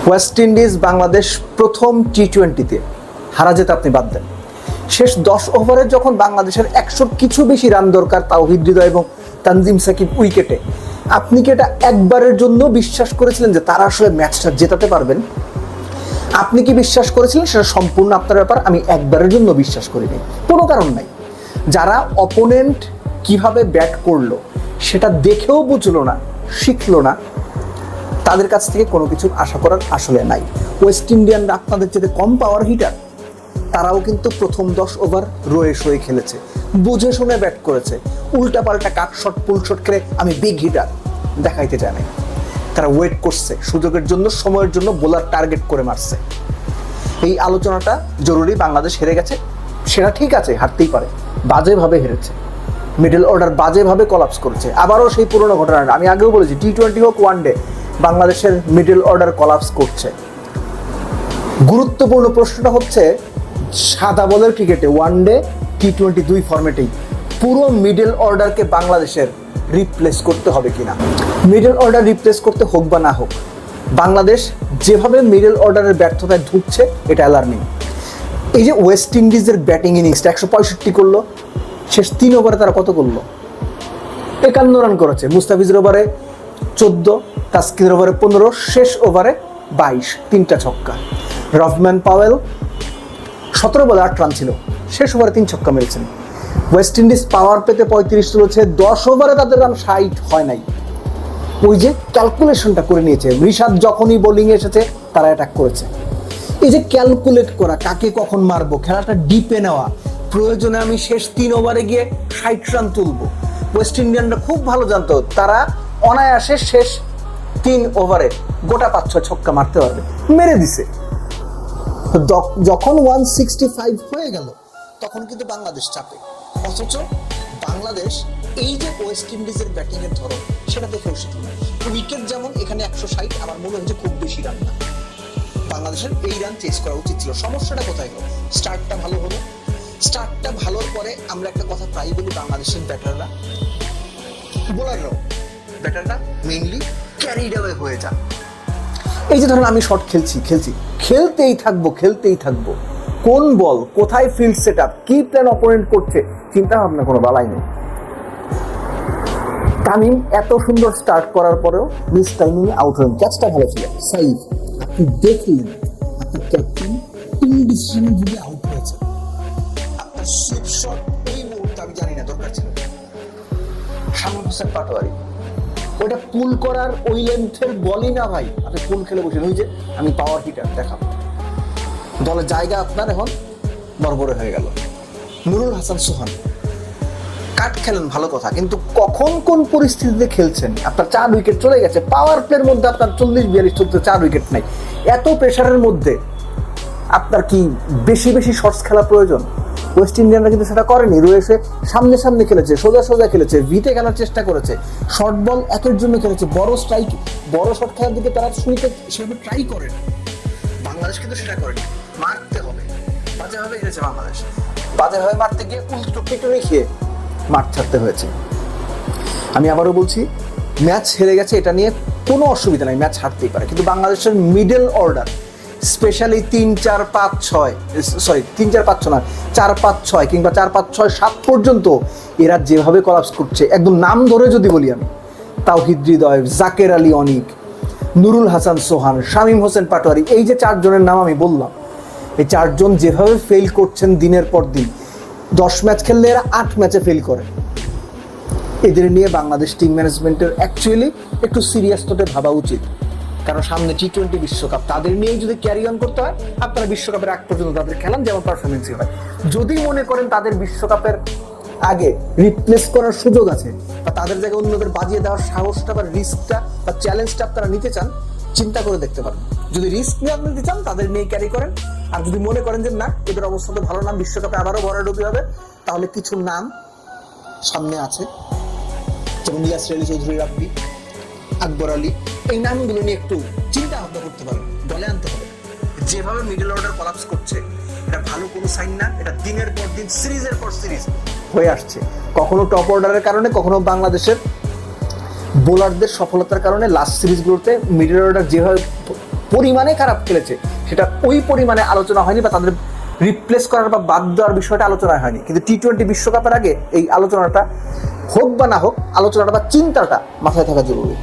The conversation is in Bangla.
ওয়েস্ট ইন্ডিজ বাংলাদেশ প্রথম টি-20-তে হারা যেতে আপনি বাদ দেন, শেষ 10 ওভারে যখন বাংলাদেশের 100 কিছু বেশি রান দরকার তাওহিদ হৃদয় এবং তানজিম সাকিব উইকেটে, আপনি কি এটা একবারের জন্য বিশ্বাস করেছিলেন যে তারা আসলে ম্যাচটা জেতাতে পারবেন? আপনি কি বিশ্বাস করেছিলেন? সেটা সম্পূর্ণ আপনার ব্যাপার। আমি একবারের জন্য বিশ্বাস করিনি, কোনো কারণ নাই। যারা অপোনেন্ট কিভাবে ব্যাট করলো সেটা দেখেও বুঝলো না, শিখলো না, তাদের কাছ থেকে কোনো কিছু আশা করার আসলে নাই। ওয়েস্ট ইন্ডিয়ানরা আপনাদের চেয়ে কম পাওয়ার হিটার, তারাও কিন্তু প্রথম 10 ওভার রয়ে সয়ে খেলেছে, বুঝে শুনে ব্যাট করেছে। উল্টা পাল্টা কাট শট পুল শট খেলে আমি বিগ হিটার দেখাইতে চায় নাই। তারা ওয়েট করছে সুযোগের জন্য, সময়ের জন্য, বোলার টার্গেট করে মারছে। এই আলোচনাটা জরুরি। বাংলাদেশ হেরে গেছে, সেটা ঠিক আছে, হারতেই পারে, বাজেভাবে হেরেছে। মিডল অর্ডার বাজেভাবে কলাপস করেছে। আবারও সেই পুরনো ঘটনাটা আমি আগেও বলেছি, টি-20 হোক ওয়ানডে, বাংলাদেশের মিডল অর্ডার কলাপস করছে। গুরুত্বপূর্ণ প্রশ্নটা হচ্ছে, সাদা বলের ক্রিকেটে ওয়ানডে টি-20 দুই ফরম্যাটেই পুরো মিডল অর্ডারকে বাংলাদেশের রিপ্লেস করতে হবে কিনা। মিডল অর্ডার রিপ্লেস করতে হোক বা না হোক, বাংলাদেশ যেভাবে মিডল অর্ডারের ব্যর্থতায় ঢুকছে এটা অ্যালার্মিং। এই যে ওয়েস্ট ইন্ডিজের ব্যাটিং ইনিংসটা 165 করলো, শেষ 3 ওভারে তারা কত করলো? 51 রান করেছে। মুস্তাফিজের ওভারে 14, তাসকিনের ওভারে 15, শেষ ওভারে 22, 3টা ছক্কা। রফম্যান পাওয়েল 17 বলে 8 রান ছিল, শেষ ওভারে 3 ছক্কা মেরেছেন। ওয়েস্ট ইন্ডিজ পাওয়ার পেতে 35 তুলেছে, 10 ওভারে তাদের রান 60 হয় নাই। ওই যে ক্যালকুলেশনটা করে নিয়েছে, ঋষাদ যখনই বোলিংয়ে এসেছে তারা অ্যাটাক করেছে। এই যে ক্যালকুলেট করা, কাকে কখন মারবো, খেলাটা ডিপে নেওয়া, প্রয়োজনে আমি শেষ 3 ওভারে গিয়ে 60 রান তুলবো। ওয়েস্ট ইন্ডিয়ানরা খুব ভালো জানতো তারা অনায়াসে শেষ 3 ওভারে গোটা 5-6 ছক্কা মারতে পারবে, মেরে দিছে। যখন 165 হয়ে গেল তখন কিন্তু বাংলাদেশ চাপে। অথচ বাংলাদেশ এই যে ওয়েস্ট ইন্ডিজের ব্যাটিং এর ধরন সেটা দেখেও শিখল না। উইকেট যেমন এখানে 160, আমার মনে হচ্ছে খুব বেশি রান না। বাংলাদেশের এই রান চেস করা উচিত ছিল। সমস্যাটা কোথায় হলো? স্টার্টটা ভালো হলো। স্টার্টটা ভালোর পরে আমরা একটা কথা প্রায় বলি, বাংলাদেশের ব্যাটাররা, বোলাররাও, ব্যাটাররা মেইনলি ক্যারিড অ্যাওয়ে হয়ে যান। এই যে ধরুন আমি শট খেলছি, খেলতেই থাকবো, কোন বল, কোথায় ফিল্ড সেট আপ, কি প্ল্যান অপোনেন্ট করছে, চিন্তা ভাবনা কোনো বালাই নেই। তামিম এত সুন্দর স্টার্ট করার পরেও মিস টাইমিং আউট হলেন। ক্যাচটা ভালো ছিল, সাইড আপনি দেখলেন আপনার ক্যাপ্টেন ইনডিসিশনে যদি আউট হয়েছে, আপনার সুইপ শট ওই মুহূর্তে আমি জানি না দরকার ছিল। শামীম হোসেন পাটোয়ারি ওটা পুল করার ওই লেন্থের বলই না ভাই, আপনি পুল খেলে বসেন। ওই যে আমি পাওয়ার হিটার দেখাবো, দলের জায়গা আপনার এখন বড়বড় হয়ে গেল। নুরুল হাসান সোহান কাট খেলেন ভালো কথা, কিন্তু কখন কোন পরিস্থিতিতে খেলছেন? আপনার 4 উইকেট চলে গেছে, পাওয়ার প্লের মধ্যে আপনার 40-42 চলতে 4 উইকেট নাই। এত প্রেশারের মধ্যে আপনার কি বেশি শর্টস খেলা প্রয়োজন? ওয়েস্ট ইন্ডিয়ানরা কিন্তু সেটা করেনি, রয়েছে সামনে খেলেছে, সোজা খেলেছে, ভিতে খেলার চেষ্টা করেছে, শর্ট বল একের জন্য খেলেছে, বড় শট খেলার দিকে তারা শুরুতে সেভাবে ট্রাই করেন। বাংলাদেশ কিন্তু সেটা করেনি। মারতে হবে, বাজেভাবে হেরেছে বাংলাদেশ। বাজেভাবে মারতে গিয়ে উল্টো পিটুনি খেয়ে মাঠ ছাড়তে হয়েছে। আমি আবারও বলছি, ম্যাচ হেরে গেছে, এটা নিয়ে কোনো অসুবিধা নাই, ম্যাচ হারতেই পারে, কিন্তু বাংলাদেশের মিডল অর্ডার স্পেশালি 3-4-5-6 না, 4-5-6 কিংবা 4-5-6-7 পর্যন্ত এরা যেভাবে কলাপস করছে, একদম নাম ধরে যদি বলি আমি, তাওহিদ হৃদয়, জাকের আলী অনিক, নুরুল হাসান সোহান, শামীম হোসেন পাটোয়ারি, এই যে 4 জনের নাম আমি বললাম, এই 4 জন যেভাবে ফেল করছেন দিনের পর দিন, 10 ম্যাচ খেললে এরা 8 ম্যাচে ফেল করে। এদের নিয়ে বাংলাদেশ টিম ম্যানেজমেন্টের অ্যাকচুয়ালি একটু সিরিয়াস তোতে ভাবা উচিত, কারণ সামনে টি-20 বিশ্বকাপ, তাদের নিয়েই যদি ক্যারি অন করতে হয়, আপনারা বিশ্বকাপের আগ পর্যন্ত তাদের খেলান, যেমন পারফরমেন্সই হয়। যদি মনে করেন তাদের বিশ্বকাপের আগে রিপ্লেস করার সুযোগ আছে, বা তাদের জায়গায় অন্যদের বাজিয়ে দেওয়ার সাহসটা বা রিস্কটা বা চ্যালেঞ্জটা আপনারা নিতে চান, চিন্তা করে দেখতে পারেন। যদি রিস্ক নিতে চান তাদের নিয়ে ক্যারি করেন, আর যদি মনে করেন যে না, এদের অবস্থা তো ভালো, নাম বিশ্বকাপে আবারও ভরাডুবি হবে, তাহলে কিছু নাম সামনে আছে, যেমন ইয়াসির আলী চৌধুরী রাব্বি, আকবর আলী, এই নামগুলো নিয়ে একটু চিন্তা ভাবনা করতে পারেন, দলে আনতে হবে। যেভাবে মিডল অর্ডার কলাপস করছে, এটা ভালো কোনো সাইন না। এটা দিনের পর দিন, সিরিজের পর সিরিজ হয়ে আসছে। কখনো টপ অর্ডারের কারণে, কখনো বাংলাদেশের বোলারদের সফলতার কারণে। লাস্ট সিরিজগুলোতে মিডল অর্ডার যেভাবে পরিমাণে খারাপ খেলেছে সেটা ওই পরিমাণে আলোচনা হয়নি, বা তাদের রিপ্লেস করার বা বাদ দেওয়ার বিষয়টা আলোচনা হয়নি। কিন্তু টি-20 বিশ্বকাপের আগে এই আলোচনাটা হোক বা না হোক, আলোচনাটা বা চিন্তাটা মাথায় থাকা জরুরি।